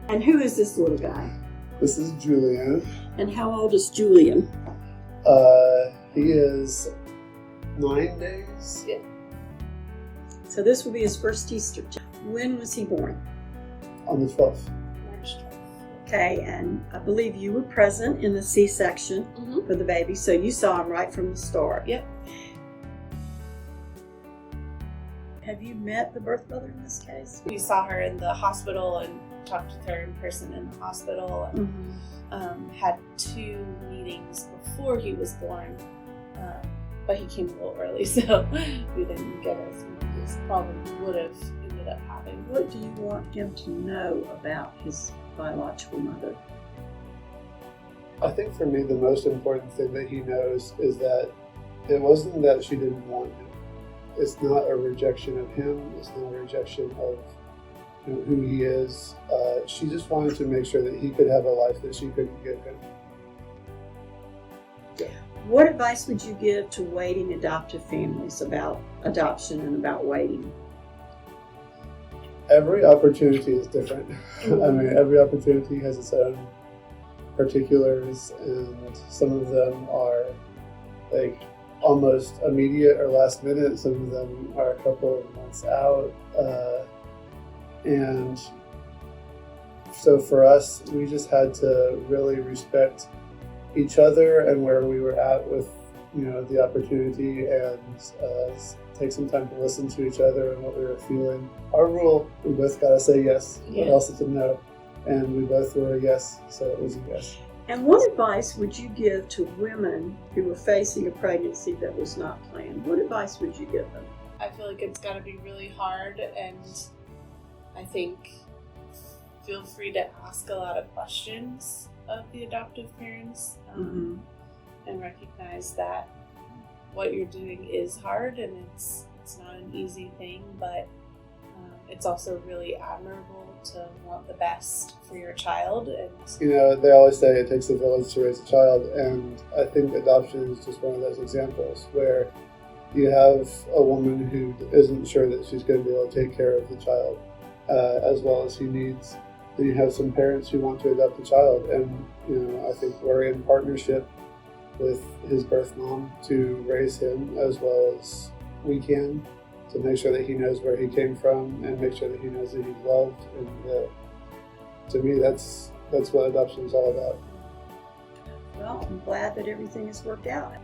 And who is this little guy? This is Julian. And how old is Julian? He is 9 days. Yeah. So this will be his first Easter. When was he born? On the 12th. March 12th. Okay, and I believe you were present in the C-section for the baby, so you saw him right from the start. Yep. Have you met the birth mother in this case? We saw her in the hospital and talked with her in person in the hospital, and had 2 meetings before he was born, but he came a little early, so we didn't get as many as probably would have ended up having. What do you want him to know about his biological mother? I think for me the most important thing that he knows is that it wasn't that she didn't want him. It's not a rejection of him. It's not a rejection of who he is. She just wanted to make sure that he could have a life that she couldn't give him. Yeah. What advice would you give to waiting adoptive families about adoption and about waiting? Every opportunity is different. I mean, every opportunity has its own particulars, and some of them are like almost immediate or last minute. Some of them are a couple of months out. And so for us, we just had to really respect each other and where we were at with, the opportunity, and take some time to listen to each other and what we were feeling. Our rule, we both got to say yes. What else is a no? And we both were a yes, so it was a yes. And what advice would you give to women who were facing a pregnancy that was not planned? What advice would you give them? I feel like it's got to be really hard, and I think feel free to ask a lot of questions of the adoptive parents, and recognize that what you're doing is hard, and it's not an easy thing, but it's also really admirable to want the best for your child. And they always say it takes a village to raise a child, and I think adoption is just one of those examples where you have a woman who isn't sure that she's going to be able to take care of the child as well as he needs. Then you have some parents who want to adopt a child, and I think we're in partnership with his birth mom to raise him as well as we can, to make sure that he knows where he came from and make sure that he knows that he's loved. And to me, that's what adoption is all about. Well, I'm glad that everything has worked out.